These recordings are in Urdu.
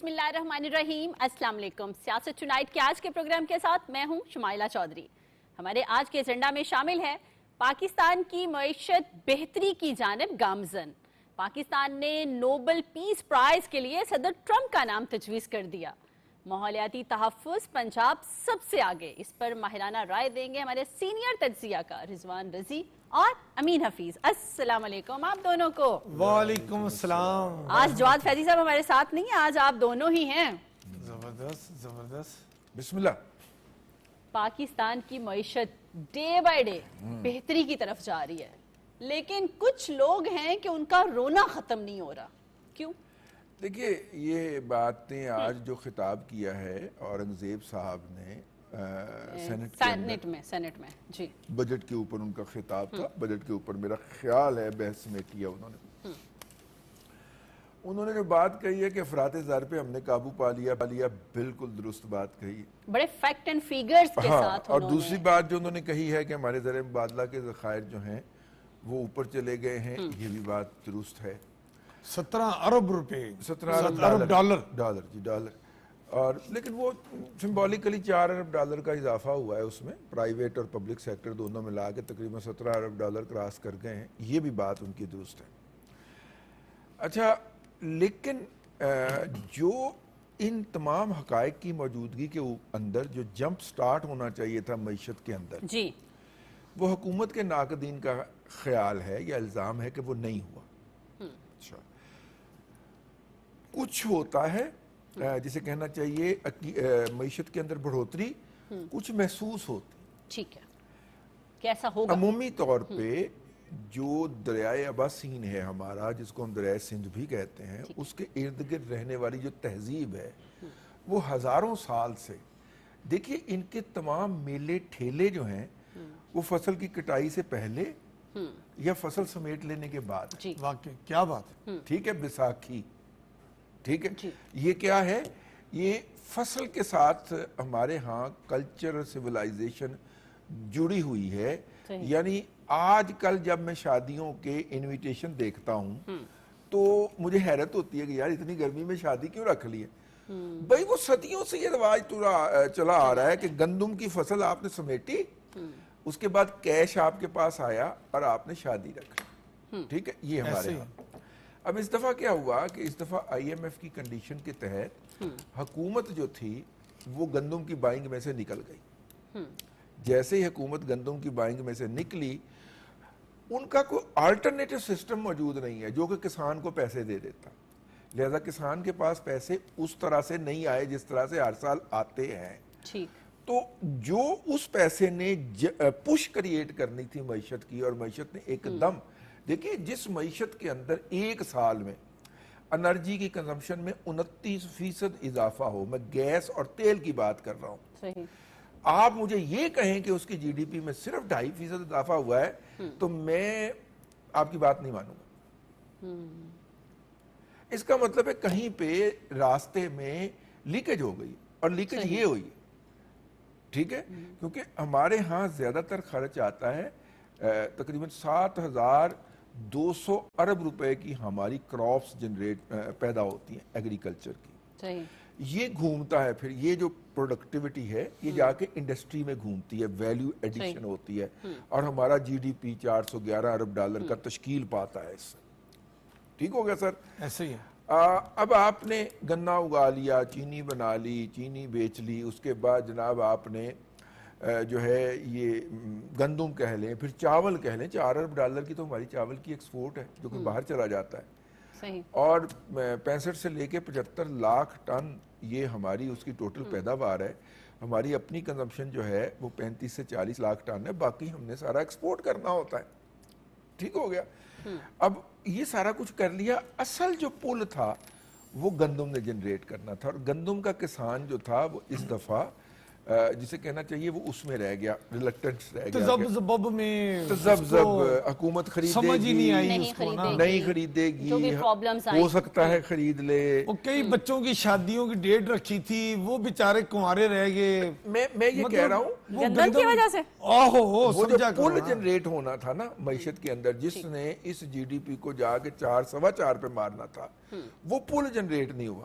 بسم اللہ الرحمن الرحیم، السلام علیکم۔ سیاست ٹونائٹ کے آج کے پروگرام کے ساتھ میں ہوں شمائلہ چودھری۔ ہمارے آج کے ایجنڈا میں شامل ہے پاکستان کی معیشت بہتری کی جانب گامزن۔ پاکستان نے نوبل پیس پرائز کے لیے صدر ٹرمپ کا نام تجویز کر دیا۔ ماحولیاتی تحفظ پنجاب سب سے آگے، اس پر ماہرانہ رائے دیں گے ہمارے سینئر تجزیہ کار رضوان رضی اور امین حفیظ۔ السلام علیکم آپ دونوں کو۔ وعلیکم السلام۔ آج جواد فیضی صاحب ہمارے ساتھ نہیں ہیں، آج آپ دونوں ہی ہیں۔ زبردست زبردست، بسم اللہ۔ پاکستان کی معیشت ڈے بائی ڈے بہتری کی طرف جا رہی ہے، لیکن کچھ لوگ ہیں کہ ان کا رونا ختم نہیں ہو رہا۔ کیوں؟ دیکھیے، یہ باتیں آج جو خطاب کیا ہے اورنگزیب صاحب نے سینٹ میں جی بجٹ کے اوپر ان کا خطاب تھا۔ بجٹ کے اوپر میرا خیال ہے بحث سمیٹی ہے انہوں نے جو بات کہی ہے کہ افراط زر پہ ہم نے قابو پا لیا، بالکل درست بات کہی ہے، بڑے فیکٹ اینڈ فیگرز کے ساتھ۔ اور دوسری بات جو انہوں نے کہی ہے کہ ہمارے زر مبادلہ کے ذخائر جو ہیں وہ اوپر چلے گئے ہیں، یہ بھی بات درست ہے۔ 17 ارب روپے، 17 ارب ڈالر، اور لیکن وہ سمبولیکلی 4 ارب ڈالر کا اضافہ ہوا ہے، اس میں پرائیویٹ اور پبلک سیکٹر دونوں ملا کے تقریباً 17 ارب ڈالر کراس کر گئے ہیں، یہ بھی بات ان کی درست ہے۔ اچھا، لیکن جو ان تمام حقائق کی موجودگی کے اندر جو جمپ سٹارٹ ہونا چاہیے تھا معیشت کے اندر، جی وہ حکومت کے ناقدین کا خیال ہے یا الزام ہے کہ وہ نہیں ہوا۔ اچھا، کچھ ہوتا ہے جسے کہنا چاہیے معیشت کے اندر بڑھوتری کچھ محسوس ہوتی، ٹھیک ہے، کیسا ہوگا؟ عمومی طور پہ جو دریائے اباسین ہے ہمارا، جس کو ہم دریائے سندھ بھی کہتے ہیں، اس کے ارد گرد رہنے والی جو تہذیب ہے وہ ہزاروں سال سے، دیکھیے ان کے تمام میلے ٹھیلے جو ہیں وہ فصل کی کٹائی سے پہلے یا فصل سمیٹ لینے کے بعد۔ واقعی کیا بات، ٹھیک ہے، بیساکھی، ٹھیک ہے، یہ کیا ہے؟ یہ فصل کے ساتھ ہمارے ہاں کلچر سیولائزیشن جڑی ہوئی ہے۔ یعنی آج کل جب میں شادیوں کے انویٹیشن دیکھتا ہوں تو مجھے حیرت ہوتی ہے کہ یار اتنی گرمی میں شادی کیوں رکھ لی ہے؟ بھئی وہ صدیوں سے یہ رواج چلا آ رہا ہے کہ گندم کی فصل آپ نے سمیٹی، اس کے بعد کیش آپ کے پاس آیا اور آپ نے شادی رکھی، ٹھیک ہے، یہ ہمارے ہاں۔ اب اس دفعہ کیا ہوا کہ اس دفعہ آئی ایم ایف کی کنڈیشن کے تحت حکومت جو تھی وہ گندم کی بائنگ میں سے نکل گئی۔ جیسے ہی حکومت گندم کی بائنگ میں سے نکلی، ان کا کوئی آلٹرنیٹو سسٹم موجود نہیں ہے جو کہ کسان کو پیسے دے دیتا، لہذا کسان کے پاس پیسے اس طرح سے نہیں آئے جس طرح سے ہر سال آتے ہیں۔ تو جو اس پیسے نے پش کریٹ کرنی تھی معیشت کی، اور معیشت نے ایک دم، دیکھیں جس معیشت کے اندر ایک سال میں انرجی کی کنزمپشن میں 29% اضافہ ہو، میں گیس اور تیل کی بات کر رہا ہوں، آپ مجھے یہ کہیں کہ اس کی جی ڈی پی میں صرف 2.5% اضافہ ہوا ہے تو میں آپ کی بات نہیں مانوں گا۔ اس کا مطلب ہے کہیں پہ راستے میں لیکیج ہو گئی، اور لیکیج یہ ہوئی، ٹھیک ہے، کیونکہ ہمارے ہاں زیادہ تر خرچ آتا ہے تقریباً 7,200 ارب روپے کی ہماری کراپس پیدا ہوتی ہیں ایگریکلچر کی، یہ گھومتا ہے، پھر یہ جو پروڈکٹیوٹی ہے یہ جا کے انڈسٹری میں گھومتی ہے، ویلیو ایڈیشن ہوتی ہے، اور ہمارا جی ڈی پی 411 ارب ڈالر کا تشکیل پاتا ہے اس سے۔ ٹھیک ہو گیا سر؟ ایسے ہی ہے۔ اب آپ نے گنا اگا لیا، چینی بنا لی، چینی بیچ لی، اس کے بعد جناب آپ نے جو ہے یہ گندم کہہ لیں، پھر چاول کہہ لیں، 4 ارب ڈالر کی تو ہماری چاول کی ایکسپورٹ ہے جو کہ باہر چلا جاتا ہے، اور 65 سے لے کے 75 لاکھ ٹن یہ ہماری اس کی ٹوٹل پیداوار ہے۔ ہماری اپنی کنزمپشن جو ہے وہ 35 سے 40 لاکھ ٹن ہے، باقی ہم نے سارا ایکسپورٹ کرنا ہوتا ہے۔ ٹھیک ہو گیا؟ اب یہ سارا کچھ کر لیا، اصل جو پل تھا وہ گندم نے جنریٹ کرنا تھا، اور گندم کا کسان جو تھا وہ اس دفعہ جسے کہنا چاہیے وہ اس میں رہ گیا، ریلکٹنس رہ گیا، تذبذب، حکومت خریدے گی نہیں خریدے گی، ہو سکتا ہے خرید لے۔ کئی بچوں کی شادیوں کی ڈیٹ رکھی تھی، وہ بیچارے کنوارے رہ گئے۔ میں یہ کہہ رہا ہوں گندم کی وجہ سے وہ جو پل جنریٹ ہونا تھا نا معیشت کے اندر، جس نے اس جی ڈی پی کو جا کے 4 سوا 4 پہ مارنا تھا، وہ پل جنریٹ نہیں ہوا،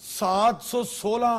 716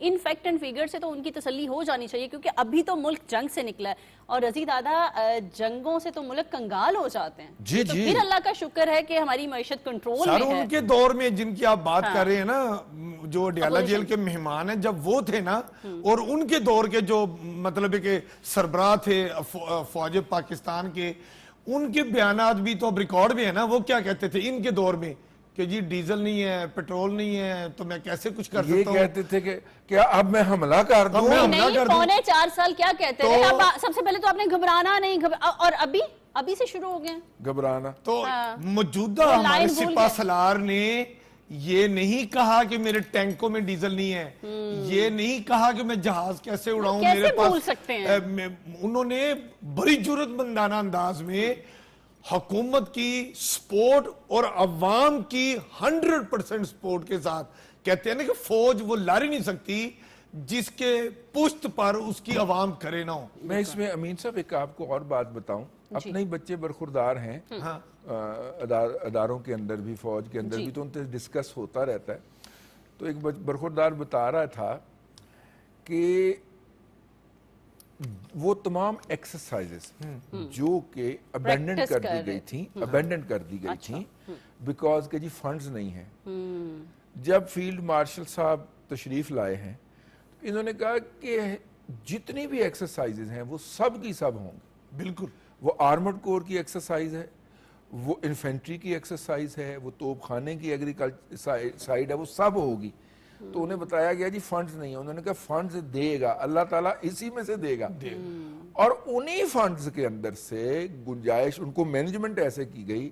ان فیکٹ اینڈ فیگر سے تو ان کی تسلی ہو جانی چاہیے, کیونکہ ابھی تو ملک جنگ سے نکلا ہے, اور رضی دادا جنگوں سے تو ملک کنگال ہو جاتے ہیں. جی تو جی پھر اللہ کا شکر ہے کہ ہماری معیشت کنٹرول میں ہے. ان کے دور میں جن کی آپ بات کر رہے ہیں نا, جو ڈیالہ جیل کے مہمان ہیں, جب وہ تھے نا, اور ان کے دور کے جو مطلب ہے کہ سربراہ تھے فوج پاکستان کے, ان کے بیانات بھی تو اب ریکارڈ میں ہے نا. وہ کیا کہتے تھے ان کے دور میں کہ جی ڈیزل نہیں ہے, پیٹرول نہیں ہے, تو میں کیسے کچھ کر یہ سکتا ہوں. کہتے تھے کہ کیا اب میں حملہ کر دوں. نہیں, 4.25 سال کیا کہتے تھے. اب سب سے پہلے تو آپ نے گھبرانا نہیں, اور ابھی سے شروع ہو گئے گھبرانا. تو موجودہ ہمارے سپاہ سالار نے یہ نہیں کہا کہ میرے ٹینکوں میں ڈیزل نہیں ہے, یہ نہیں کہا کہ میں جہاز کیسے اڑاؤں, میرے پاس. انہوں نے بڑی جرات مندانہ انداز میں حکومت کی سپورٹ اور عوام کی 100% سپورٹ کے ساتھ کہتے ہیں نا کہ فوج وہ لڑ نہیں سکتی جس کے پشت پر اس کی عوام کھڑے نہ ہو. میں اس میں امین صاحب ایک آپ کو اور بات بتاؤں. اپنے ہی بچے برخوردار ہیں اداروں کے اندر بھی, فوج کے اندر بھی, تو ان سے ڈسکس ہوتا رہتا ہے. تو ایک برخوردار بتا رہا تھا کہ وہ تمام ایکسرسائزز جو کہ ابینڈن کر دی گئی تھیں بیکاز کہ جی فنڈز نہیں ہیں. جب فیلڈ مارشل صاحب تشریف لائے ہیں, انہوں نے کہا کہ جتنی بھی ایکسرسائزز ہیں وہ سب کی سب ہوں گے. بالکل, وہ آرمڈ کور کی ایکسرسائز ہے, وہ انفینٹری کی ایکسرسائز ہے, وہ توپ خانے کی ایگریکلچر سائیڈ ہے, وہ سب ہوگی. تو انہیں بتایا گیا جی فنڈز نہیں ہیں. انہوں نے کہا فنڈز دے گا اللہ تعالیٰ, اسی میں سے دے گا. اور انہی فنڈز کے اندر سے گنجائش, ان کو مینجمنٹ ایسے کی گئی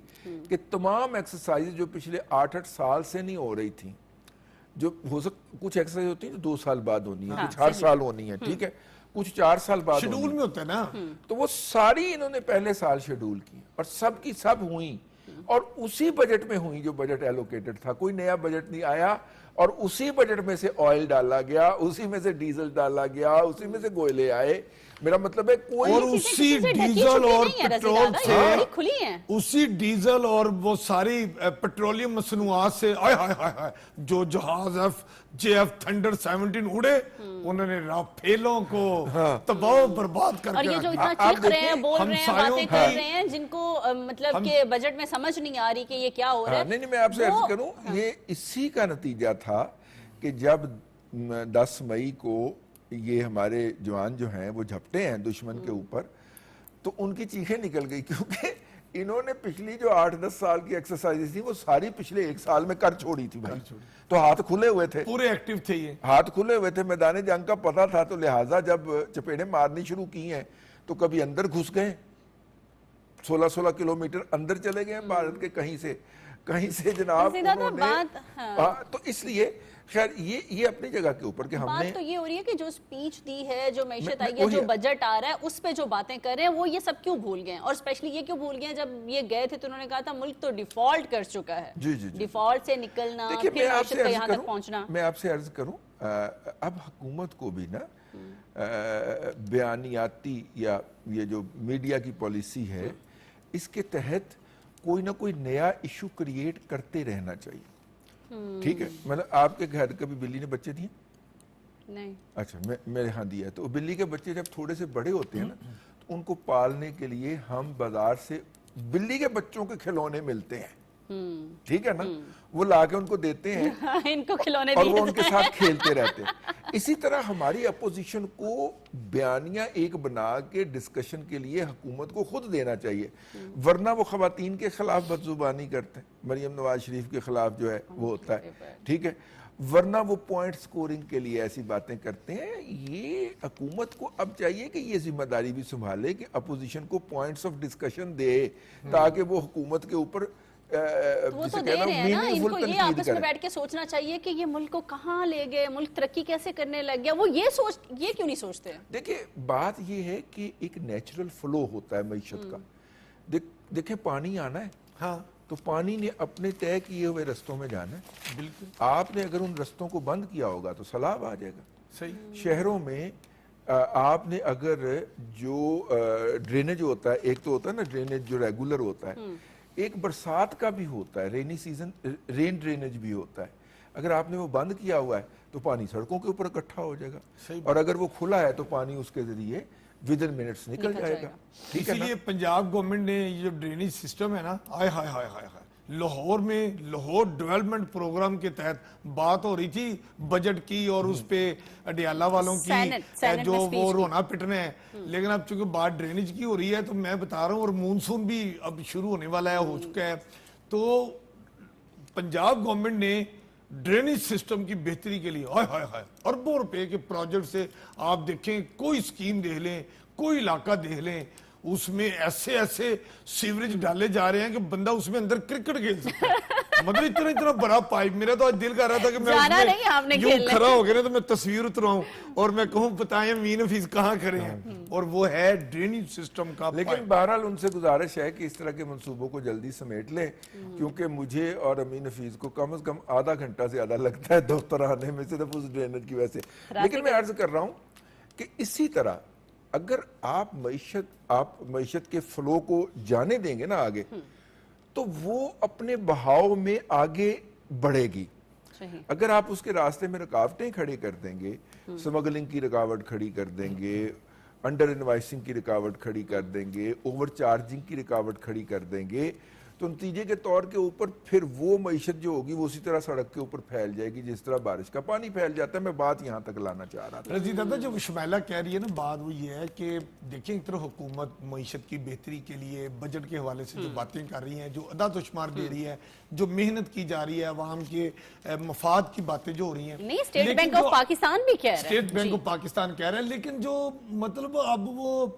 کہ تمام ایکسرسائز جو پچھلے 8 سال سے نہیں ہو رہی تھیں, جو ہو کچھ ایکسرسائز ہوتی ہیں جو 2 سال بعد ہونی ہے, کچھ ہر سال ہونی ہے, ٹھیک ہے, کچھ 4 سال بعد شیڈول میں ہوتا ہے نا, تو وہ ساری انہوں نے پہلے سال شیڈول کی اور سب کی سب ہوئیں, اور اسی بجٹ میں ہوئیں جو بجٹ ایلوکیٹڈ تھا. کوئی نیا بجٹ نہیں آیا, اور اسی بجٹ میں سے آئل ڈالا گیا, اسی میں سے ڈیزل ڈالا گیا, اسی میں سے کوئلے آئے. میرا مطلب ہے کوئی, اور اسی ڈیزل اور پیٹرول سے, اسی ڈیزل اور وہ ساری پیٹرولیم مصنوعات سے جو جہاز JF تھنڈر 17 اڑے, انہوں نے رافیلوں کو تباہ و برباد کر کے, اور یہ جو اتنا چیخ رہے ہیں, بول رہے ہیں, باتیں کر رہے ہیں, جن کو مطلب کہ بجٹ میں سمجھ نہیں آ رہی کہ یہ کیا ہو رہا ہے. نہیں, میں آپ سے عرض کروں, یہ اسی کا نتیجہ تھا کہ جب 10 مئی کو یہ ہمارے جوان جو ہیں وہ جھپٹے ہیں دشمن کے اوپر, تو ان کی چیخیں نکل گئی, کیونکہ انہوں نے پچھلی جو 8-10 سال کی ایکسرسائز تھی وہ ساری پچھلے 1 سال میں کر چھوڑی تھی بھائی. تو ہاتھ کھلے ہوئے تھے, پورے ایکٹیو تھے, یہ ہاتھ کھلے ہوئے تھے, میدان جنگ کا پتہ تھا. تو لہٰذا جب چپیڑیں مارنی شروع کی ہیں تو کبھی اندر گھس گئے, 16 کلومیٹر اندر چلے گئے بھارت کے کہیں سے جناب انہوں نے. تو اس لیے خیر یہ اپنی جگہ کے اوپر کہ ہم نے, بات تو یہ ہو رہی ہے کہ جو سپیچ دی ہے, جو معیشت آئی ہے, جو بجٹ آ رہا ہے, اس پہ جو باتیں کر رہے ہیں وہ یہ سب کیوں بھول گئے ہیں, اور اسپیشلی یہ کیوں بھول گئے ہیں جب یہ گئے تھے تو انہوں نے کہا تھا ملک تو ڈیفالٹ کر چکا ہے. ڈیفالٹ سے نکلنا, پھر معیشت کا یہاں تک پہنچنا. میں آپ سے عرض کروں, اب حکومت کو بھی نا بیانیاتی یا یہ جو میڈیا کی پالیسی ہے, اس کے تحت کوئی نہ کوئی نیا ایشو کریٹ کرتے رہنا چاہیے. ٹھیک ہے, مطلب آپ کے گھر کبھی بلی نے بچے دیے؟ نہیں. اچھا, میرے ہاں دیا ہے. تو بلی کے بچے جب تھوڑے سے بڑے ہوتے ہیں نا, تو ان کو پالنے کے لیے ہم بازار سے بلی کے بچوں کے کھلونے ملتے ہیں, ٹھیک ہے نا, وہ لا کے ان کو دیتے ہیں, ان کو کھلونے اور وہ ان کے ساتھ کھیلتے رہتے ہیں. اسی طرح ہماری اپوزیشن کو بیانیہ ایک بنا کے ڈسکشن کے لیے حکومت کو خود دینا چاہیے, ورنہ وہ خواتین کے خلاف بدزبانی کرتے ہیں, مریم نواز شریف کے خلاف جو ہے وہ ہوتا ہے, ٹھیک ہے, ورنہ وہ پوائنٹ سکورنگ کے لیے ایسی باتیں کرتے ہیں. یہ حکومت کو اب چاہیے کہ یہ ذمہ داری بھی سنبھالے کہ اپوزیشن کو پوائنٹس آف ڈسکشن دے, تاکہ وہ حکومت کے اوپر وہ تو دے رہے ہیں نا, ان کو یہ آپس میں بیٹھ کے سوچنا چاہیے کہ یہ ملک کو کہاں لے گئے, ملک ترقی کیسے کرنے لگ گیا. وہ یہ کیوں نہیں سوچتے؟ دیکھیں, بات یہ ہے کہ ایک نیچرل فلو ہوتا ہے معیشت کا. دیکھیں, پانی آنا ہے, ہاں, تو پانی نے اپنے طے کیے ہوئے رستوں میں جانا ہے. بالکل, آپ نے اگر ان رستوں کو بند کیا ہوگا تو سیلاب آ جائے گا. صحیح. شہروں میں آپ نے اگر جو ڈرینیج ہوتا ہے, ایک تو ہوتا ہے نا ڈرینیج جو ریگولر ہوتا ہے, ایک برسات کا بھی ہوتا ہے, رینی سیزن رین ڈرینیج بھی ہوتا ہے. اگر آپ نے وہ بند کیا ہوا ہے تو تو پانی سڑکوں کے اوپر اکٹھا ہو جائے گا، اور اگر وہ کھلا ہے تو پانی اس کے ذریعے ودن منٹس نکل جائے گا، ٹھیک ہے نا؟ اسی لیے پنجاب گورنمنٹ نے یہ جو ڈرینیج سسٹم ہے نا، آئے ہائے ہائے ہائے ہائے، لاہور میں لاہور ڈیولپمنٹ پروگرام کے تحت بات ہو رہی تھی بجٹ کی، اور اس پہ اڈیالہ والوں کی سینٹ جو میں وہ speech رونا پٹنا ہے، لیکن اب چونکہ بات ڈرینیج کی ہو رہی ہے تو میں بتا رہا ہوں، اور مونسون بھی اب شروع ہونے والا ہے، ہو چکا ہے، تو پنجاب گورنمنٹ نے ڈرینیج سسٹم کی بہتری کے لیے ہائے ہائے ہائے اربوں روپے کے پروجیکٹ سے، آپ دیکھیں کوئی سکیم دیکھ لیں، کوئی علاقہ دیکھ لیں، اس میں ایسے ایسے سیوریج ڈالے جا رہے ہیں کہ بندہ اس میں اندر کرکٹ کھیل سکتا ہے، مطلب اتنا بڑا پائپ، میرا تو آج دل کر رہا تھا کہ میں جانا نہیں آپ نے یوں کھیلنے، کھڑا ہو گیا نا تو میں تصویر اتراؤں اور میں کہوں بتائیں امین حفیظ کہاں کھڑے ہیں، اور وہ ہے ڈرینیج سسٹم کا لیکن بہرحال ان سے گزارش ہے کہ اس طرح کے منصوبوں کو جلدی سمیٹ لیں، کیونکہ مجھے اور امین حفیظ کو کم از کم آدھا گھنٹہ سے زیادہ لگتا ہے دفتر آنے میں صرف اس ڈرینیج کی وجہ سے۔ لیکن میں عرض کر رہا ہوں کہ اسی طرح اگر آپ معیشت کے فلو کو جانے دیں گے نا آگے، تو وہ اپنے بہاؤ میں آگے بڑھے گی۔ اگر آپ اس کے راستے میں رکاوٹیں کھڑی کر دیں گے، سمگلنگ کی رکاوٹ کھڑی کر دیں گے، انڈر انوائسنگ کی رکاوٹ کھڑی کر دیں گے، اوور چارجنگ کی رکاوٹ کھڑی کر دیں گے، تو نتیجے کے طور کے اوپر پھر وہ معیشت جو ہوگی وہ اسی طرح سڑک کے اوپر پھیل جائے گی جس طرح بارش کا پانی پھیل جاتا ہے۔ میں بات یہاں تک لانا چاہ رہا تھا۔ رضی دادا، جو شمائلہ کہہ رہی ہے نا، بات وہ یہ ہے کہ دیکھیں ایک طرف حکومت معیشت کی بہتری کے لیے بجٹ کے حوالے سے جو باتیں کر رہی ہیں، جو اعداد و شمار دے رہی ہے، جو محنت کی جا رہی ہے، عوام کے مفاد کی باتیں جو ہو رہی ہیں، نہیں اسٹیٹ بینک آف پاکستان بھی کہہ رہا ہے، اسٹیٹ بینک آف پاکستان کہہ رہے ہیں، لیکن جو مطلب اب وہ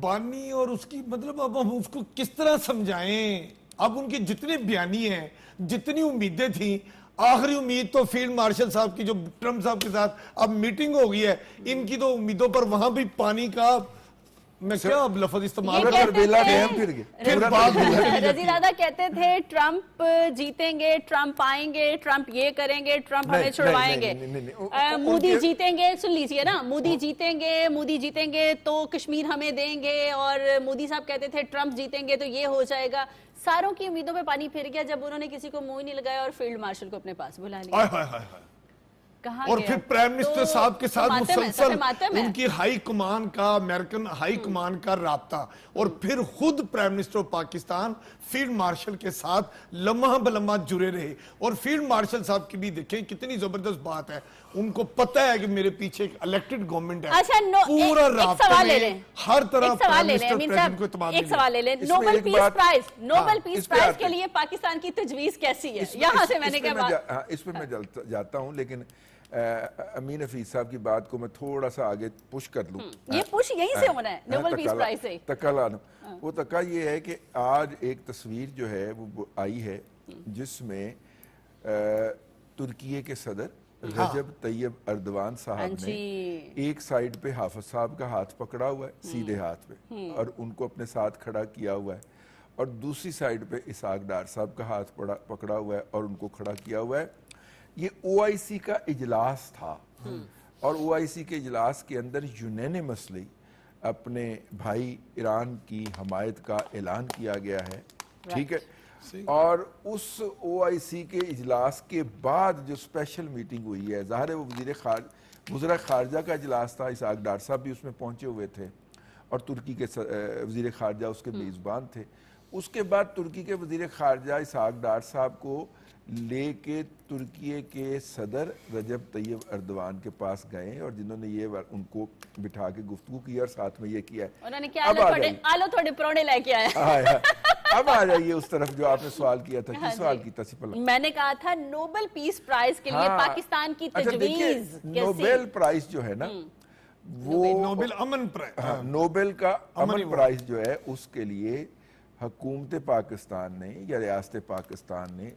بانی اور اس کی مطلب اب ہم اس کو کس طرح سمجھائیں؟ اب ان کے جتنے بیانی ہیں، جتنی امیدیں تھیں، آخری امید تو فیلڈ مارشل صاحب کی جو ٹرمپ صاحب کے ساتھ اب میٹنگ ہو گئی ہے، ان کی تو امیدوں پر وہاں بھی پانی کا میں کیا اب لفظ استعمال یہ کر کہتے پھر رضی دادا کہتے تھے ٹرمپ جیتیں گے، ٹرمپ آئیں گے، ٹرمپ یہ کریں گے، ٹرمپ ہمیں چھڑوائیں گے، مودی جیتیں گے، سن لیجئے نا، مودی جیتیں گے تو کشمیر ہمیں دیں گے، اور مودی صاحب کہتے تھے ٹرمپ جیتیں گے تو یہ ہو جائے گا۔ ساروں کی امیدوں پہ پانی پھر گیا جب انہوں نے کسی کو منہ نہیں لگایا اور فیلڈ مارشل کو اپنے پاس بلا لیا۔ اور پھر پرائم منسٹر صاحب کے ساتھ مسلسل ان کی ہائی کمان کا، امریکن ہائی کمان کا رابطہ، اور پھر خود prime minister Pakistan field marshal K ساتھ لمحہ بلمحہ جڑے رہے، اور فیلڈ مارشل صاحب کی بھی دیکھیں کتنی زبردست بات ہے، ان کو پتہ ہے کہ میرے پیچھے ایک الیکٹڈ گورنمنٹ ہے، پورا رابطہ میں ہر طرح پرائم منسٹر پریزیڈنٹ کو اعتماد ایک سوال لے لیں، نوبل پیس پرائز کے لیے پاکستان کی تجویز کیسی ہے؟ یہاں سے میں نے کہا اس پہ میں جاتا ہوں، لیکن امین حفیظ صاحب کی بات کو میں تھوڑا سا آگے پش کر لوں۔ یہ پش یہیں سے ہونا ہے، نوبل پیس پرائز سے۔ تکا لانا، وہ تکا یہ ہے کہ آج ایک تصویر جو ہے وہ آئی ہے جس میں ترکیے کے صدر رجب طیب اردوان صاحب نے ایک سائیڈ پہ حافظ صاحب کا ہاتھ پکڑا ہوا ہے سیدھے ہاتھ پہ، اور ان کو اپنے ساتھ کھڑا کیا ہوا ہے، اور دوسری سائیڈ پہ اسحاق ڈار صاحب کا ہاتھ پکڑا ہوا ہے اور ان کو کھڑا کیا ہوا ہے۔ یہ او آئی سی کا اجلاس تھا، اور او آئی سی کے اجلاس کے اندر یونینیمسلی اپنے بھائی ایران کی حمایت کا اعلان کیا گیا ہے، ٹھیک ہے؟ اور اس او آئی سی کے اجلاس کے بعد جو اسپیشل میٹنگ ہوئی ہے، ظاہر ہے وہ وزراء خارجہ کا اجلاس تھا، اسحاق ڈار صاحب بھی اس میں پہنچے ہوئے تھے، اور ترکی کے وزیر خارجہ اس کے میزبان تھے۔ اس کے بعد ترکی کے وزیر خارجہ اسحاق ڈار صاحب کو لے کے ترکیے کے صدر رجب طیب اردوان کے پاس گئے، اور جنہوں نے یہ ان کو بٹھا کے گفتگو کی اور ساتھ میں یہ کیا ہے، انہوں نے کیا آلو تھوڑے پروڑے لے کے آیا۔ اب آ جائیے اس طرف جو آپ نے سوال کیا تھا، کس سوال کی تصفیہ؟ میں نے کہا تھا نوبل پیس پرائز کے لیے پاکستان کی تجویز کیسی؟ نوبل پرائز جو ہے نا، وہ نوبل امن پرائز، نوبل کا امن پرائز جو ہے، اس کے لیے حکومت پاکستان نے یا ریاست پاکستان نے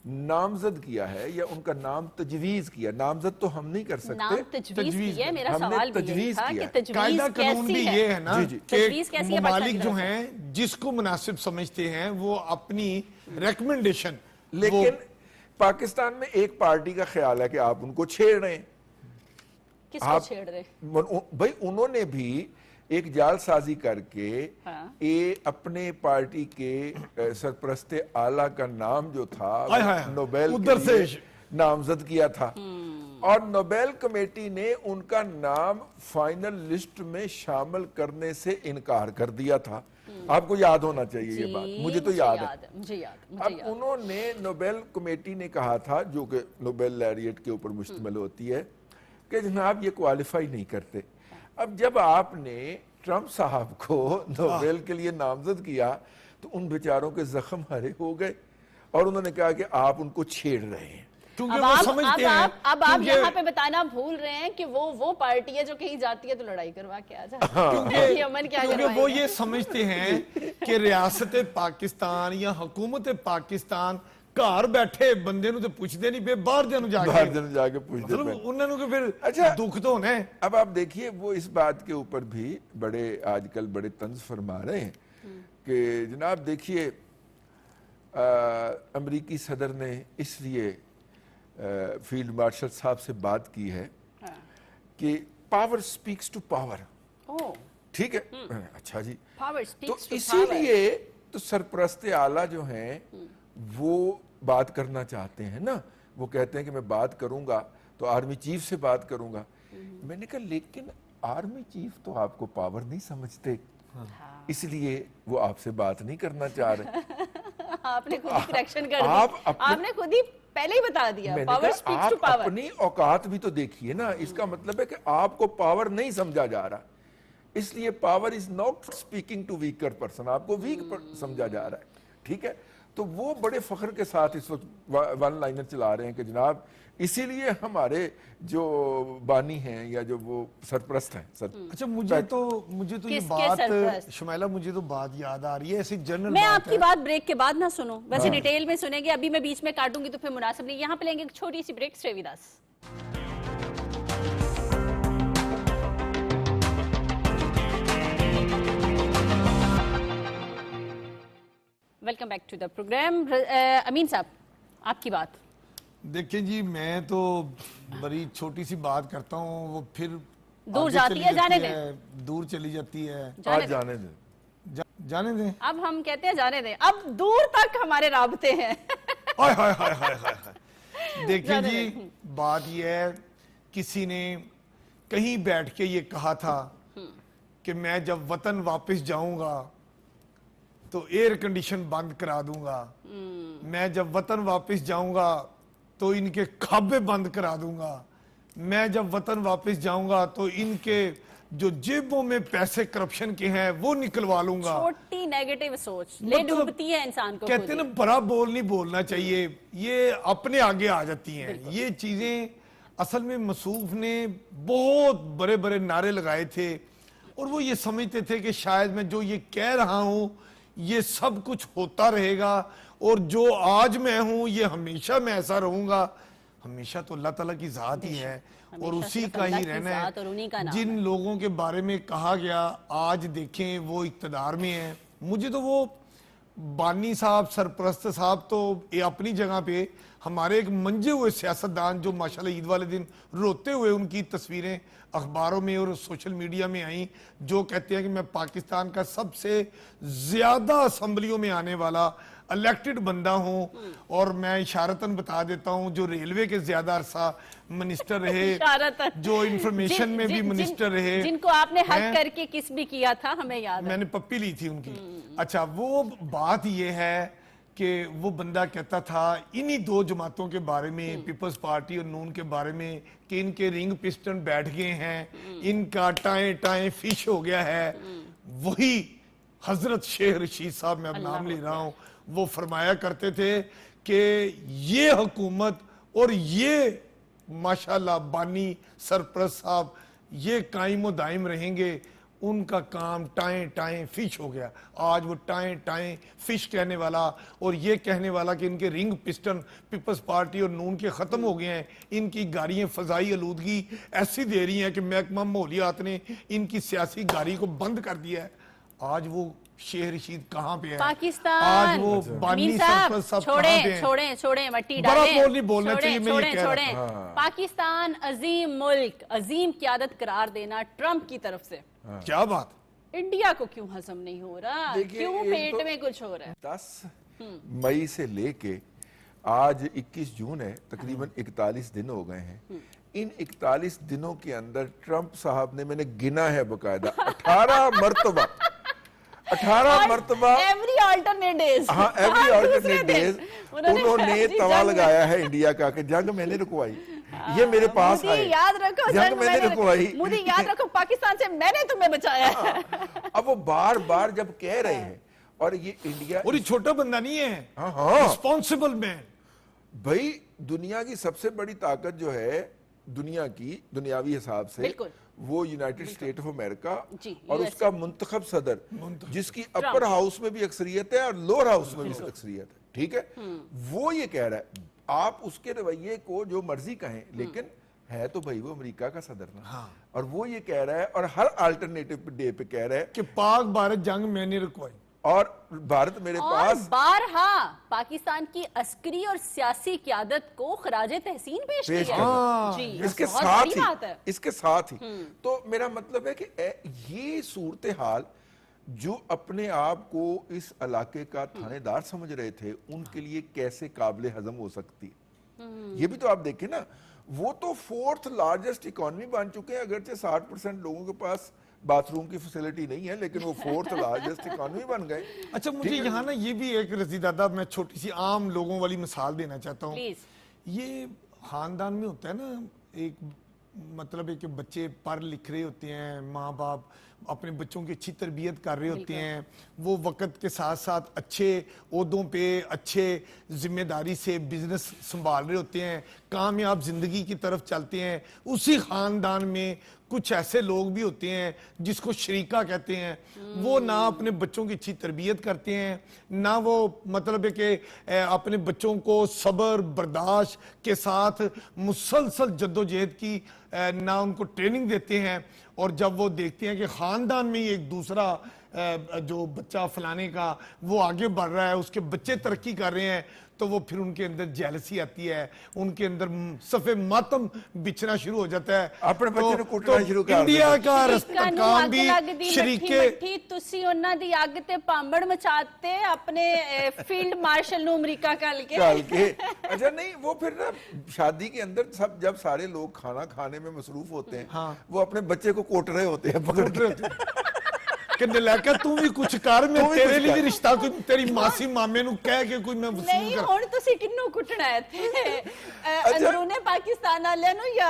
نامزد کیا ہے، یا ان کا نام تجویز کیا۔ نامزد تو ہم نہیں کر سکتے، نام تجویز کیا ہے، میرا ہم نے سوال بھی تجویز تھا کیا کہ تجویز قاعدہ قانون بھی کیسی یہ ہے نا کہ ہے ممالک جو ہیں جس کو مناسب سمجھتے ہیں وہ اپنی ریکمنڈیشن، لیکن پاکستان میں ایک پارٹی کا خیال ہے کہ آپ ان کو چھیڑ رہے ہیں۔ کس کو چھیڑ رہے؟ بھائی انہوں نے بھی ایک جال سازی کر کے اپنے پارٹی کے سرپرست اعلیٰ کا نام جو تھا نوبیل کے لیے نامزد کیا تھا، اور نوبیل کمیٹی نے ان کا نام فائنل لسٹ میں شامل کرنے سے انکار کر دیا تھا. آپ کو یاد ہونا چاہیے یہ بات, مجھے تو یاد ہے. مجھے یاد اب انہوں نے نوبیل کمیٹی نے کہا تھا, جو کہ نوبیل لیریٹ کے اوپر مشتمل ہوتی ہے, کہ جناب یہ کوالیفائی نہیں کرتے. اب جب آپ نے ٹرمپ صاحب کو نوبیل کے لیے نامزد کیا تو ان بیچاروں کے زخم ہرے ہو گئے اور انہوں نے کہا کہ آپ ان کو چھیڑ رہے ہیں. کیونکہ وہ سمجھتے ہیں, اب آپ یہاں پہ بتانا بھول رہے ہیں کہ وہ پارٹی ہے جو کہیں جاتی ہے تو لڑائی کروا کے آ جاتی ہے. کیونکہ وہ یہ سمجھتے ہیں کہ ریاست پاکستان یا حکومت پاکستان گھر بیٹھے بندے نو تے پوچھتے نہیں پہ, باہر جانو جا کے پوچھتے ہیں. انہوں نے پھر دکھ تو ہونا ہے. اب آپ دیکھیے وہ اس بات کے اوپر بھی بڑے آج کل بڑے طنز فرما رہے ہیں کہ جناب دیکھیے امریکی صدر نے اس لیے فیلڈ مارشل صاحب سے بات کی ہے کہ پاور سپیکس ٹو پاور. ٹھیک ہے, اچھا جی, تو اسی لیے تو سرپرست اعلیٰ جو ہیں وہ بات کرنا چاہتے ہیں نا. وہ کہتے ہیں کہ میں بات کروں گا تو آرمی چیف سے بات کروں گا. میں نے کہا لیکن آرمی چیف تو آپ کو پاور نہیں سمجھتے, اس لیے وہ آپ سے بات نہیں کرنا چاہ رہے. آپ نے خود ہی کریکشن کر دی, آپ نے خود ہی پہلے ہی بتا دیا. Power speaks to power. آپ اپنی اوقات بھی تو دیکھیے نا, اس کا مطلب ہے کہ آپ کو پاور نہیں سمجھا جا رہا, اس لیے power is not speaking to weaker person, آپ کو ویک سمجھا جا رہا ہے. ٹھیک ہے, تو وہ بڑے فخر کے ساتھ اس وقت ون لائنر چلا رہے ہیں کہ جناب اسی لیے ہمارے جو بانی ہیں یا جو وہ سرپرست ہیں. اچھا مجھے تو یہ بات شمائلہ, مجھے تو بات یاد آ رہی ہے ایسی جنرل. میں آپ کی بات بریک کے بعد نہ سنوں, ویسے ڈیٹیل میں سنیں گے, ابھی میں بیچ میں کاٹوں گی تو پھر مناسب نہیں. یہاں پہ لیں گے ایک چھوٹی سی break. Stay with us. Welcome back to the program. Amin صاحب آپ کی بات. دیکھیں جی, میں تو بڑی چھوٹی سی بات کرتا ہوں, وہ پھر دور جاتی ہے, جانے دیں. دور چلی جاتی ہے, جانے دیں. اب ہم کہتے ہیں جانے دیں, اب دور تک ہمارے رابطے ہیں. دیکھیں جی, بات یہ ہے, کسی نے کہیں بیٹھ کے یہ کہا تھا کہ میں جب وطن واپس جاؤں گا تو ایئر کنڈیشن بند کرا دوں گا, میں جب وطن واپس جاؤں گا تو ان کے کھابے بند کرا دوں گا, میں جب وطن واپس جاؤں گا تو ان کے جو جیبوں میں پیسے کرپشن کے ہیں وہ نکلوا لوں گا. چھوٹی نیگیٹو سوچ لے ڈوبتی ہے انسان کو. کہتے ہیں نا بڑا بول نہیں بولنا چاہیے, یہ اپنے آگے آ جاتی ہیں یہ چیزیں. اصل میں مسعوف نے بہت بڑے بڑے نعرے لگائے تھے اور وہ یہ سمجھتے تھے کہ شاید میں جو یہ کہہ رہا ہوں یہ سب کچھ ہوتا رہے گا اور جو آج میں ہوں یہ ہمیشہ میں ایسا رہوں گا. ہمیشہ تو اللہ تعالیٰ کی ذات ہی ہے اور اسی کا ہی رہنا ہے. جن لوگوں کے بارے میں کہا گیا آج دیکھیں وہ اقتدار میں ہیں. مجھے تو وہ بانی صاحب, سرپرست صاحب تو اپنی جگہ پہ ہمارے ایک منجے ہوئے سیاستدان جو ماشاءاللہ عید والے دن روتے ہوئے ان کی تصویریں اخباروں میں اور سوشل میڈیا میں آئیں, جو کہتے ہیں کہ میں پاکستان کا سب سے زیادہ اسمبلیوں میں آنے والا الیکٹڈ بندہ ہوں, اور میں اشارتاً بتا دیتا ہوں جو ریلوے کے زیادہ عرصہ منسٹر رہے, جو انفارمیشن میں بھی منسٹر رہے, جن کو آپ نے حق کر کے کس بھی کیا تھا ہمیں یاد ہے, میں نے پپی لی تھی ان کی. اچھا وہ بات یہ ہے کہ وہ بندہ کہتا تھا انہی دو جماعتوں کے بارے میں, پیپلز پارٹی اور نون کے بارے میں, کہ ان کے رنگ پسٹن بیٹھ گئے ہیں, ان کا ٹائیں فش ہو گیا ہے. وہی حضرت شیخ رشید صاحب, میں اب نام لے رہا ہوں, وہ فرمایا کرتے تھے کہ یہ حکومت اور یہ ماشاءاللہ بانی سرپرست صاحب یہ قائم و دائم رہیں گے. ان کا کام ٹائیں فش ہو گیا. آج وہ ٹائیں فش کہنے والا اور یہ کہنے والا کہ ان کے رنگ پسٹن پیپلز پارٹی اور نون کے ختم ہو گئے ہیں, ان کی گاڑیاں فضائی آلودگی ایسی دے رہی ہیں کہ محکمہ ماحولیات نے ان کی سیاسی گاڑی کو بند کر دیا ہے. آج وہ شیخ رشید کہاں پہ ہے, آج وہ بانی سرپرست صاحب کہاں پہ ہیں. چھوڑیں مٹی بڑا بول نہیں بولنا چاہیے, میں یہ کہہ رہا ہوں. پاکستان عظیم ملک, عظیم قیادت قرار دینا ٹرمپ کی طرف سے, کیا بات, انڈیا کو کیوں ہضم نہیں ہو رہا, کیوں پیٹ میں کچھ ہو رہا ہے. 10 مئی سے لے کے آج 21 جون ہے, تقریباً 41 دن ہو گئے ہیں. ان 41 دنوں کے اندر ٹرمپ صاحب نے، میں نے گنا ہے باقاعدہ 18 مرتبہ ایوری آلٹرنیٹ ڈیز، ہاں ایوری آلٹرنیٹ ڈیز انہوں نے توا لگایا ہے انڈیا کا کہ جنگ میں نے رکوائی، یہ میرے پاس آئے، یاد رکھو جنگ میں نے رکوائی، مودی یاد رکھو پاکستان سے میں نے تمہیں بچایا ہے۔ اب وہ بار بار جب کہہ رہے ہیں، اور یہ انڈیا، اور یہ چھوٹا بندہ نہیں ہے، ہاں رسپانسبل مین، بھائی دنیا کی سب سے بڑی طاقت جو ہے دنیا کی دنیاوی حساب سے، وہ یونائٹڈ اسٹیٹ آف امریکہ، اور اس کا منتخب صدر جس کی اپر ہاؤس میں بھی اکثریت ہے اور لوور ہاؤس میں بھی اکثریت ہے، ٹھیک ہے، وہ یہ کہہ رہا ہے، آپ اس کے رویے کو جو مرضی کہیں لیکن ہے تو بھائی وہ امریکہ کا صدر نا، اور وہ یہ کہہ رہا ہے اور ہر آلٹرنیٹو ڈے پہ کہہ رہا ہے کہ پاک بھارت جنگ میں نے رکوائی، اور بھارت میرے پاس، بارہا پاکستان کی عسکری اور سیاسی قیادت کو خراج تحسین پیش کیا، اس کے ساتھ ہی تو میرا مطلب ہے کہ یہ صورتحال جو اپنے آپ کو اس علاقے کا تھانے دار سمجھ رہے تھے، ان کے لیے کیسے قابل ہضم ہو سکتی، یہ بھی تو آپ دیکھیں نا، وہ تو 4th لارجسٹ اکانومی بن چکے ہیں، اگرچہ 60% لوگوں کے پاس باتھ روم کی فیسلٹی نہیں ہے، لیکن وہ 4th لارجسٹ اکانومی بن گئے۔ اچھا مجھے یہاں نا یہ بھی ایک رضیدادہ میں چھوٹی سی عام لوگوں والی مثال دینا چاہتا ہوں، یہ خاندان میں ہوتا ہے نا، ایک مطلب ہے کہ بچے پڑھ لکھ رہے ہوتے ہیں، ماں باپ اپنے بچوں کی اچھی تربیت کر رہے ہوتے ہیں، وہ وقت کے ساتھ ساتھ اچھے عہدوں پہ اچھے ذمہ داری سے بزنس سنبھال رہے ہوتے ہیں، کامیاب زندگی کی طرف چلتے ہیں، اسی خاندان میں کچھ ایسے لوگ بھی ہوتے ہیں جس کو شریکہ کہتے ہیں، وہ نہ اپنے بچوں کی اچھی تربیت کرتے ہیں، نہ وہ مطلب ہے کہ اپنے بچوں کو صبر برداشت کے ساتھ مسلسل جدوجہد کی نہ ان کو ٹریننگ دیتے ہیں، اور جب وہ دیکھتے ہیں کہ خاندان میں ایک دوسرا جو بچہ فلانے کا وہ آگے بڑھ رہا ہے، اس کے بچے ترقی کر رہے ہیں، تو وہ پھر ان کے اندر جیلسی آتی ہے، ان کے اندر صفِ ماتم بچنا شروع ہو جاتا ہے، اپنے بچے کو کوٹنا شروع کر انڈیا کا رستہ کام بھی شریکے تسی انہاں دی اگ تے پامبڑ مچاتے اپنے فیلڈ مارشل نو امریکہ کل کے اچھا نہیں، وہ پھر نا شادی کے اندر سب جب سارے لوگ کھانا کھانے میں مصروف ہوتے ہیں، وہ اپنے بچے کو کوٹ رہے ہوتے ہیں، پکڑ رہے ہوتے ہیں کہ نلیکہ تو بھی کچھ کر، میں تیرے لیے رشتہ کوئی تیری ماسی مامے نو کہہ کے کوئی میں وصول کر، نہیں ہون تسی کنوں کٹنا ہے اندرون پاکستان والے نو یا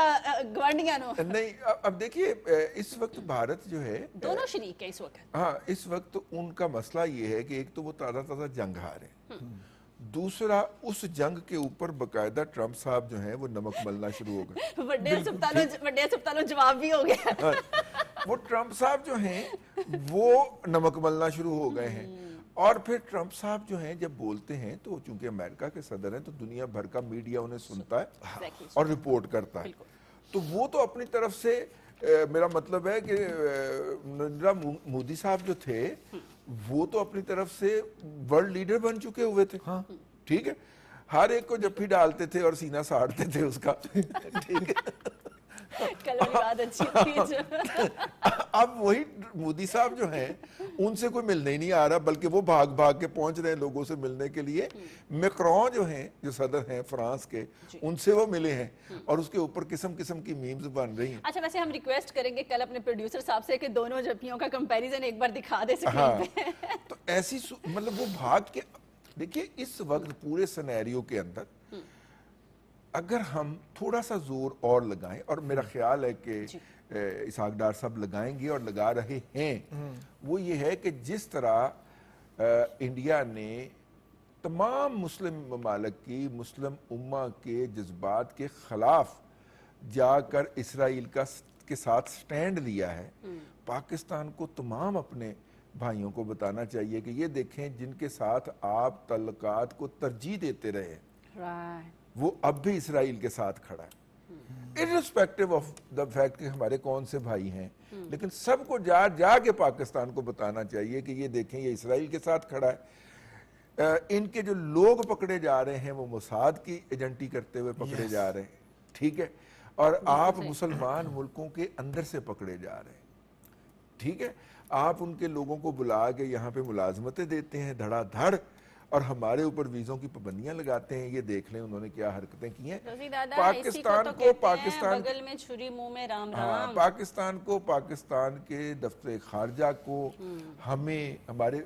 گوانڈیاں نو؟ نہیں اب دیکھیے اس وقت بھارت جو ہے دونوں شریک ہیں اس وقت، ہاں اس وقت ان کا مسئلہ یہ ہے کہ ایک تو وہ تازہ جنگ ہارے، دوسرا اس جنگ کے اوپر باقاعدہ ٹرمپ صاحب جو ہیں وہ نمک ملنا شروع ہو گئے، بڑے ہسپتالوں جواب بھی ہو گیا، وہ ٹرمپ صاحب جو ہیں وہ نمک ملنا شروع ہو گئے ہیں، اور پھر ٹرمپ صاحب جو ہیں جب بولتے ہیں تو چونکہ امریکہ کے صدر ہیں تو دنیا بھر کا میڈیا انہیں سنتا ہے اور رپورٹ کرتا ہے، تو وہ تو اپنی طرف سے میرا مطلب ہے کہ نریندر مودی صاحب جو تھے وہ تو اپنی طرف سے ورلڈ لیڈر بن چکے ہوئے تھے، ٹھیک ہے، ہر ایک کو جب بھی ڈالتے تھے اور سینہ ساڑتے تھے اس کا، ٹھیک ہے، اب وہی مودی صاحب جو ہیں ان سے کوئی ملنے ہی نہیں آ رہا، بلکہ وہ بھاگ بھاگ کے پہنچ رہے ہیں لوگوں سے ملنے کے لیے، میکرون جو ہیں جو صدر ہیں فرانس کے ان سے وہ ملے ہیں، اور اس کے اوپر قسم قسم کی میمز بن رہی ہیں۔ اچھا ویسے ہم ریکویسٹ کریں گے کل اپنے پروڈیوسر صاحب سے کہ دونوں جبہوں کا کمپیریزن ایک بار دکھا دے سکرین پہ، تو ایسی مطلب وہ بھاگ کے دیکھیے اس وقت پورے سینیریو کے اندر اگر ہم تھوڑا سا زور اور لگائیں، اور میرا خیال ہے کہ اسحاق ڈار صاحب لگائیں گے اور لگا رہے ہیں، وہ یہ ہے کہ جس طرح انڈیا نے تمام مسلم ممالک کی مسلم امہ کے جذبات کے خلاف جا کر اسرائیل کے ساتھ سٹینڈ لیا ہے، پاکستان کو تمام اپنے بھائیوں کو بتانا چاہیے کہ یہ دیکھیں جن کے ساتھ آپ تعلقات کو ترجیح دیتے رہے وہ اب بھی اسرائیل کے ساتھ کھڑا ہے، irrespective of the fact کہ ہمارے کون سے بھائی ہیں، لیکن سب کو جا کے پاکستان کو بتانا چاہیے کہ یہ دیکھیں یہ اسرائیل کے ساتھ کھڑا ہے، ان کے جو لوگ پکڑے جا رہے ہیں وہ موساد کی ایجنٹی کرتے ہوئے پکڑے جا رہے ہیں، ٹھیک ہے، اور آپ مسلمان ملکوں کے اندر سے پکڑے جا رہے ہیں، ٹھیک ہے، آپ ان کے لوگوں کو بلا کے یہاں پہ ملازمتیں دیتے ہیں دھڑا دھڑ، اور ہمارے اوپر ویزوں کی پابندیاں لگاتے ہیں. یہ دیکھ لیں انہوں نے کیا حرکتیں کی ہیں. رضی دادا اسی پاکستان تو کو کہتے پاکستان ہیں بغل میں چھری منہ میں رام ہاں رام. پاکستان کو, پاکستان کے دفتر خارجہ کو, ہمیں, ہمارے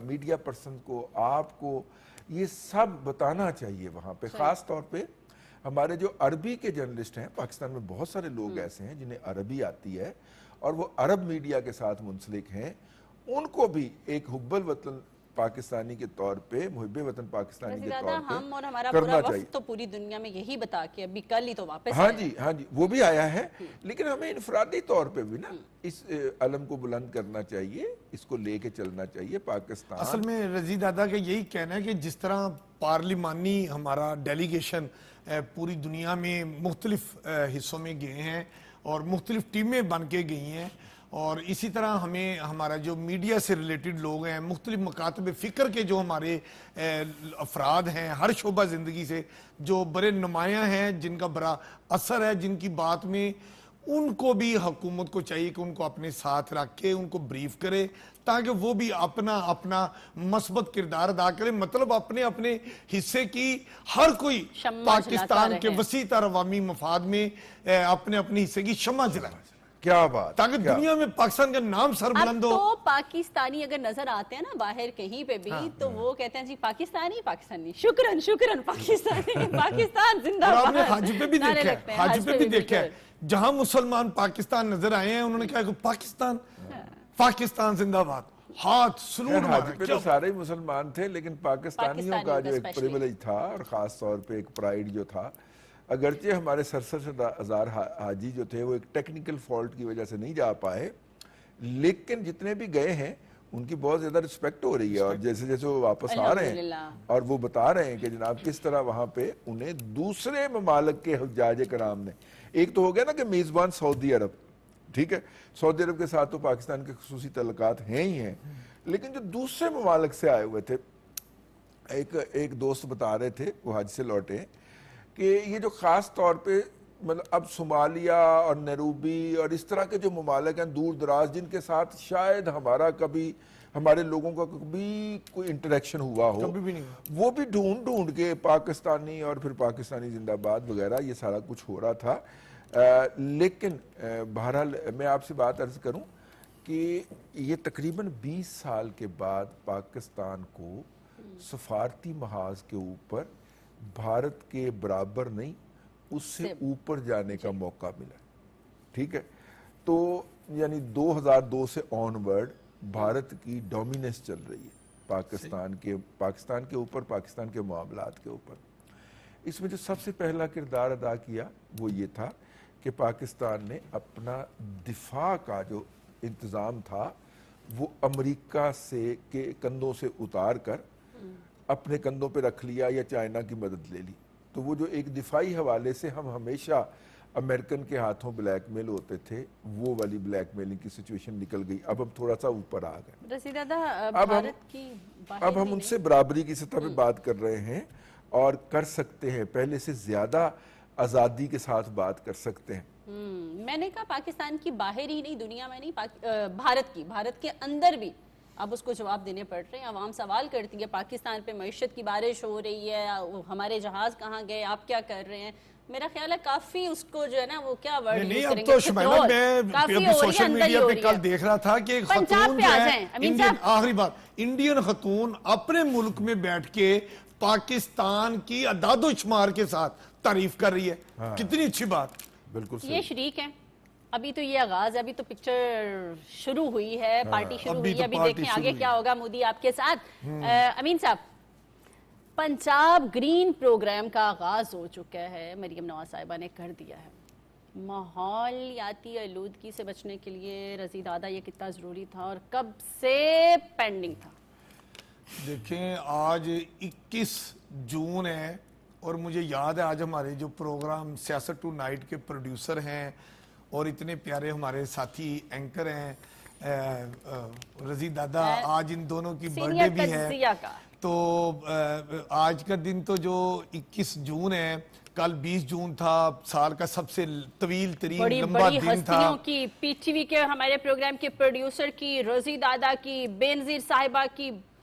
میڈیا پرسن کو, آپ کو یہ سب بتانا چاہیے وہاں پہ. خاص طور پہ ہمارے جو عربی کے جرنلسٹ ہیں, پاکستان میں بہت سارے لوگ ایسے ہیں جنہیں عربی آتی ہے اور وہ عرب میڈیا کے ساتھ منسلک ہیں, ان کو بھی ایک حب الوطن پاکستانی کے طور پہ, محب وطن پاکستانی رضی کے دادا طور پہ ہم اور ہمارا کرنا پورا چاہیے. وفد تو پوری دنیا میں یہی بتا کے ابھی کل ہی تو واپس ہاں آئے. جی, ہاں جی, وہ بھی آیا ہے, لیکن ہمیں انفرادی طور پہ بھی نا اس علم کو بلند کرنا چاہیے, اس کو لے کے چلنا چاہیے. پاکستان اصل میں رضی دادا کا یہی کہنا ہے کہ جس طرح پارلیمانی ہمارا ڈیلیگیشن پوری دنیا میں مختلف حصوں میں گئے ہیں اور مختلف ٹیمیں بن کے گئی ہیں, اور اسی طرح ہمیں ہمارا جو میڈیا سے ریلیٹڈ لوگ ہیں, مختلف مکاتب فکر کے جو ہمارے افراد ہیں ہر شعبہ زندگی سے, جو بڑے نمایاں ہیں, جن کا بڑا اثر ہے جن کی بات میں, ان کو بھی حکومت کو چاہیے کہ ان کو اپنے ساتھ رکھ کے ان کو بریف کرے تاکہ وہ بھی اپنا مثبت کردار ادا کرے. مطلب اپنے اپنے حصے کی ہر کوئی شمع پاکستان جلاتا کے رہے. وسیع تر عوامی مفاد میں اپنے اپنے حصے کی شمع جلائے کیا بات, تاکہ دنیا میں پاکستان کا نام سر اب بلند ہو. تو پاکستانی اگر نظر آتے ہیں نا باہر کہیں پہ بھی تو وہ کہتے ہیں جی پاکستانی پاکستانی, شکرن شکرن پاکستانی, پاکستان زندہ اور باد. آپ نے حج پہ بھی نعرے دیکھا لگتے ہے, ہیں, حج پہ بھی دیکھا ہے, بالکل. جہاں مسلمان پاکستان نظر آئے ہیں انہوں نے کہا کہ پاکستان, پاکستان زندہ باد, ہاتھ سلوٹ حج مارا. پہ تو سارے مسلمان تھے, لیکن پاکستانیوں کا جو ایک especially. پریولیج تھا اور خاص طور پہ ایک پرائیڈ جو تھا, اگرچہ ہمارے 67,000 حاجی جو تھے وہ ایک ٹیکنیکل فالٹ کی وجہ سے نہیں جا پائے, لیکن جتنے بھی گئے ہیں ان کی بہت زیادہ رسپیکٹ ہو رہی ہے, اور جیسے جیسے وہ واپس آ رہے ہیں الحمدللہ. اور وہ بتا رہے ہیں کہ جناب کس طرح وہاں پہ انہیں دوسرے ممالک کے حجاج کرام نے, ایک تو ہو گیا نا کہ میزبان سعودی عرب, ٹھیک ہے, سعودی عرب کے ساتھ تو پاکستان کے خصوصی تعلقات ہیں ہی ہیں, لیکن جو دوسرے ممالک سے آئے ہوئے تھے, ایک دوست بتا رہے تھے وہ حج سے لوٹے کہ یہ جو خاص طور پہ مطلب اب صومالیہ اور نیروبی اور اس طرح کے جو ممالک ہیں دور دراز, جن کے ساتھ شاید ہمارے لوگوں کا کبھی کوئی انٹریکشن ہوا ہو, کبھی بھی نہیں ہوا, وہ بھی ڈھونڈ کے پاکستانی اور پھر پاکستانی زندہ باد وغیرہ یہ سارا کچھ ہو رہا تھا. لیکن بہرحال میں آپ سے بات عرض کروں کہ یہ تقریباً 20 سال کے بعد پاکستان کو سفارتی محاذ کے اوپر بھارت کے برابر نہیں, اس سے اوپر جانے کا موقع ملا, ٹھیک ہے. تو یعنی 2002 سے آن ورڈ بھارت کی ڈومیننس چل رہی ہے پاکستان کے اوپر, پاکستان کے معاملات کے اوپر. اس میں جو سب سے پہلا کردار ادا کیا وہ یہ تھا کہ پاکستان نے اپنا دفاع کا جو انتظام تھا وہ امریکہ کے کندھوں سے اتار کر اپنے کندھوں پہ رکھ لیا یا چائنا کی مدد لے لی. تو وہ جو ایک دفاعی حوالے سے ہم ہمیشہ امریکن کے ہاتھوں بلیک میل ہوتے تھے, وہ والی بلیک میلنگ کی سچویشن نکل گئی. اب ہم تھوڑا سا اوپر آ گئے, رضی دادا بھارت کی اب ہم ان سے برابری کی سطح پہ بات کر رہے ہیں اور کر سکتے ہیں, پہلے سے زیادہ آزادی کے ساتھ بات کر سکتے ہیں. میں نے کہا پاکستان کی باہر ہی نہیں, دنیا میں نہیں, بھارت کے اندر بھی اب اس کو جواب دینے پڑ رہے ہیں. عوام سوال کرتی ہے پاکستان پہ معیشت کی بارش ہو رہی ہے, ہمارے جہاز کہاں گئے, آپ کیا کر رہے ہیں. میرا خیال ہے کافی اس کو جو ہے نا وہ کیا ورڈ نہیں, یوز اب کریں گے, تو شمائلہ میں سوشل میڈیا پہ کل دیکھ رہا تھا کہ ایک خاتون جو ہے, آخری بات, انڈین خاتون اپنے ملک میں بیٹھ کے پاکستان کی اعداد و شمار کے ساتھ تعریف کر رہی ہے. کتنی اچھی بات. بالکل یہ شریک ہیں. ابھی تو یہ آغاز ہے, ابھی تو پکچر شروع ہوئی ہے, پارٹی شروع ہوئی ہے, ابھی دیکھیں آگے کیا ہوگا. مودی آپ کے ساتھ. امین صاحب, پنجاب گرین پروگرام کا آغاز ہو چکا ہے, مریم نواز صاحبہ نے کر دیا ہے. ماحولیاتی آلودگی سے بچنے کے لیے رضی دادا یہ کتنا ضروری تھا اور کب سے پینڈنگ تھا؟ دیکھیں آج 21 جون ہے اور مجھے یاد ہے آج ہمارے جو پروگرام سیاست ٹو نائٹ کے پروڈیوسر ہیں اور اتنے پیارے ہمارے ساتھی اینکر ہیں رضی دادا, آج ان دونوں کی برتھ ڈے بھی ہے. تو آج کا دن تو جو 21 جون ہے, کل 20 جون تھا, سال کا سب سے طویل ترین لمبا دن تھا. بڑی ہستیوں کی, پی ٹی وی کے ہمارے پروگرام کے پروڈیوسر کی, رضی دادا کی, بے نظیر صاحبہ کی,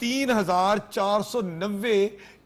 3,490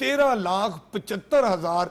13,75,000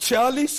46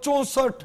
64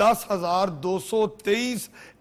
10,223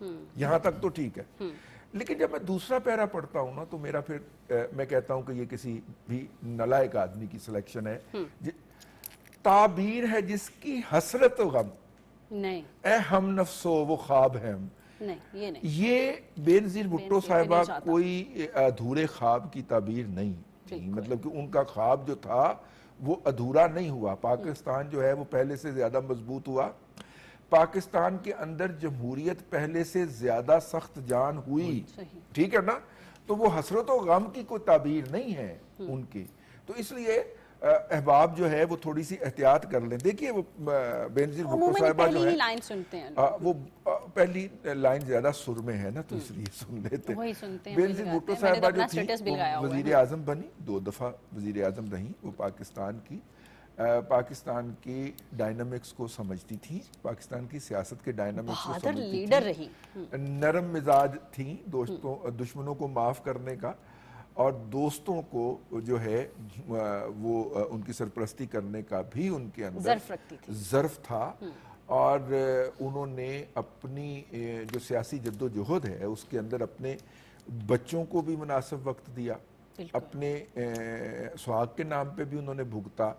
یہاں تک تو ٹھیک ہے. لیکن جب میں دوسرا پیرا پڑھتا ہوں نا تو میرا پھر میں کہتا ہوں کہ یہ کسی بھی نالائق آدمی کی سلیکشن ہے. تعبیر ہے جس کی حسرت و غم نہیں اے ہم نفسو وہ خواب ہے ہم. نہیں یہ نہیں یہ بے نظیر بھٹو بے نظیر صاحبہ چاہتا. کوئی ادھورے خواب کی تعبیر نہیں تھی. مطلب کہ ان کا خواب جو تھا وہ ادھورا نہیں ہوا. پاکستان جو ہے وہ پہلے سے زیادہ مضبوط ہوا. پاکستان کے اندر جمہوریت پہلے سے زیادہ سخت جان ہوئی. ٹھیک ہے نا. تو وہ حسرت و غم کی کوئی تعبیر نہیں ہے ان کی. تو اس لیے احباب جو ہے وہ تھوڑی سی احتیاط کر لیں. دیکھیے وہ بے نظیر بھٹو صاحبہ جو ہے لائن سنتے ہیں وہ پہلی لائن زیادہ سر میں ہے نا تو اس لیے سن لیتے وہی سنتے ہیں. بے نظیر بھٹو صاحبہ جو تھی وہ وزیر اعظم بنی, 2 دفعہ وزیر اعظم رہی. وہ پاکستان کی ڈائنامکس کو سمجھتی تھی, پاکستان کی سیاست کے ڈائنامکس کو بہادر سمجھتی لیڈر تھی. رہی. نرم مزاج تھیں, دشمنوں کو معاف کرنے کا اور دوستوں کو جو ہے وہ ان کی سرپرستی کرنے کا بھی ان کے اندر ظرف تھا. اور انہوں نے اپنی جو سیاسی جد و جہد ہے اس کے اندر اپنے بچوں کو بھی مناسب وقت دیا, اپنے سہاگ کے نام پہ بھی انہوں نے بھگتا,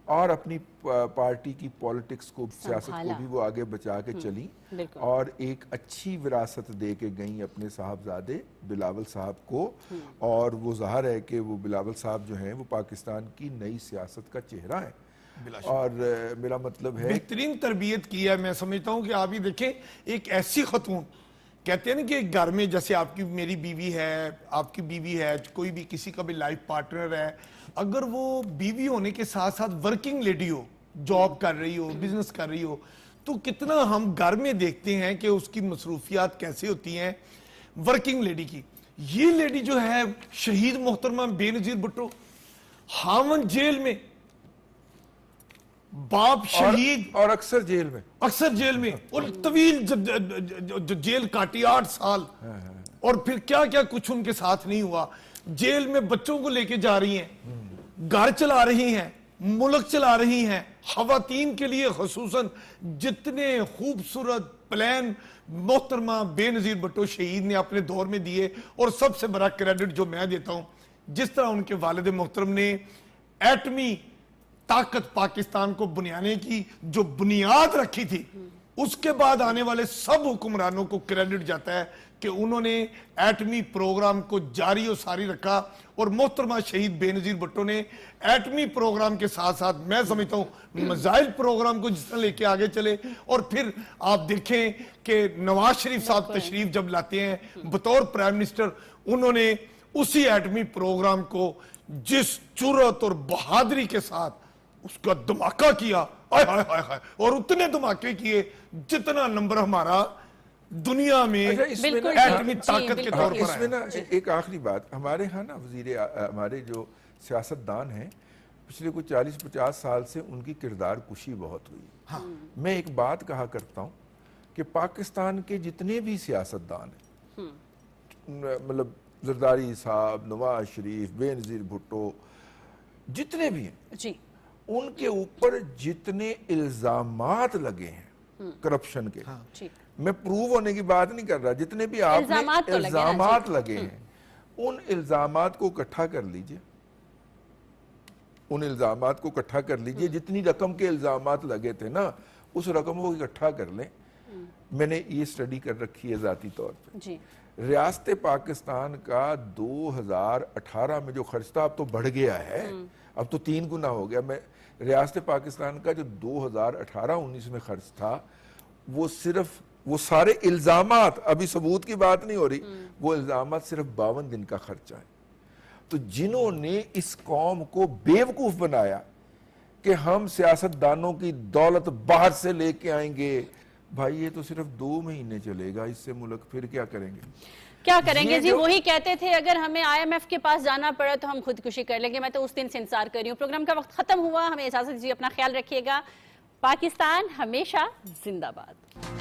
اور اپنی پارٹی کی پولیٹکس کو, سیاست کو بھی وہ آگے بچا کے چلی, اور ایک اچھی وراثت دے کے گئیں اپنے صاحبزادے بلاول صاحب کو. اور وہ ظاہر ہے کہ وہ بلاول صاحب جو ہیں وہ پاکستان کی نئی سیاست کا چہرہ ہے. اور میرا مطلب ہے بہترین تربیت کی ہے. میں سمجھتا ہوں کہ آپ ہی دیکھیں, ایک ایسی خاتون, کہتے ہیں نا کہ گھر میں جیسے آپ کی میری بیوی ہے, آپ کی بیوی ہے, کوئی بھی کسی کا بھی لائف پارٹنر ہے, اگر وہ بیوی ہونے کے ساتھ ساتھ ورکنگ لیڈی ہو, جاب کر رہی ہو, بزنس کر رہی ہو, تو کتنا ہم گھر میں دیکھتے ہیں کہ اس کی مصروفیات کیسے ہوتی ہیں ورکنگ لیڈی کی. یہ لیڈی جو ہے شہید محترمہ بے نظیر بھٹو, ہاون جیل میں, باپ شہید, اور اکثر جیل میں اور طویل جیل کاٹی 8 سال, اور پھر کیا کیا کچھ ان کے ساتھ نہیں ہوا. جیل میں بچوں کو لے کے جا رہی ہیں, گھر چلا رہی ہیں, ملک چلا رہی ہیں. خواتین کے لیے خصوصاً جتنے خوبصورت پلان محترمہ بے نظیر بھٹو شہید نے اپنے دور میں دیے, اور سب سے بڑا کریڈٹ جو میں دیتا ہوں, جس طرح ان کے والد محترم نے ایٹمی طاقت پاکستان کو بنانے کی جو بنیاد رکھی تھی, اس کے بعد آنے والے سب حکمرانوں کو کریڈٹ جاتا ہے کہ انہوں نے ایٹمی پروگرام کو جاری و ساری رکھا. اور محترمہ شہید بے نظیر بھٹو نے ایٹمی پروگرام کے ساتھ ساتھ میں سمجھتا ہوں میزائل پروگرام کو جس طرح لے کے آگے چلے. اور پھر آپ دیکھیں کہ نواز شریف صاحب تشریف جب لاتے ہیں بطور پرائم منسٹر, انہوں نے اسی ایٹمی پروگرام کو جس جرأت اور بہادری کے ساتھ اس کا دھماکہ کیا, اور اتنے دھماکے کیے جتنا نمبر ہمارا دنیا میں ایٹمی طاقت کے طور پر اس میں نا ایک آخری بات, ہمارے ہاں نا ہمارے جو سیاست دان ہیں پچھلے کوئی 40-50 سال سے ان کی کردار کشی بہت ہوئی. میں ایک بات کہا کرتا ہوں کہ پاکستان کے جتنے بھی سیاست دان ہیں, مطلب زرداری صاحب, نواز شریف, بے نظیر بھٹو, جتنے بھی ہیں, ان کے اوپر جتنے الزامات لگے ہیں کرپشن کے, میں پروو ہونے کی بات نہیں کر رہا, جتنے بھی آپ نے الزامات لگے ہیں, ان الزامات کو اکٹھا کر لیجئے, ان الزامات کو اکٹھا کر لیجئے. جتنی رقم کے الزامات لگے تھے نا, اس رقم کو اکٹھا کر لیں. میں نے یہ سٹڈی کر رکھی ہے ذاتی طور پہ. ریاست پاکستان کا 2018 میں جو خرچ تھا اب تو بڑھ گیا ہے, اب تو 3 گنا ہو گیا. میں ریاست پاکستان کا جو 2018-19 میں خرچ تھا, وہ صرف وہ سارے الزامات, ابھی ثبوت کی بات نہیں ہو رہی, وہ الزامات صرف 52 دن کا خرچہ ہے. تو جنہوں نے اس قوم کو بیوقوف بنایا کہ ہم سیاست دانوں کی دولت باہر سے لے کے آئیں گے, بھائی یہ تو صرف 2 مہینے چلے گا, اس سے ملک پھر کیا کریں گے؟ کیا کریں گے جی, وہی کہتے تھے اگر ہمیں IMF کے پاس جانا پڑا تو ہم خودکشی کر لیں گے. میں تو اس دن سے انتظار کر رہی ہوں. پروگرام کا وقت ختم ہوا, ہمیں اجازت دیجیے, اپنا خیال رکھیے گا. پاکستان ہمیشہ زندہ باد.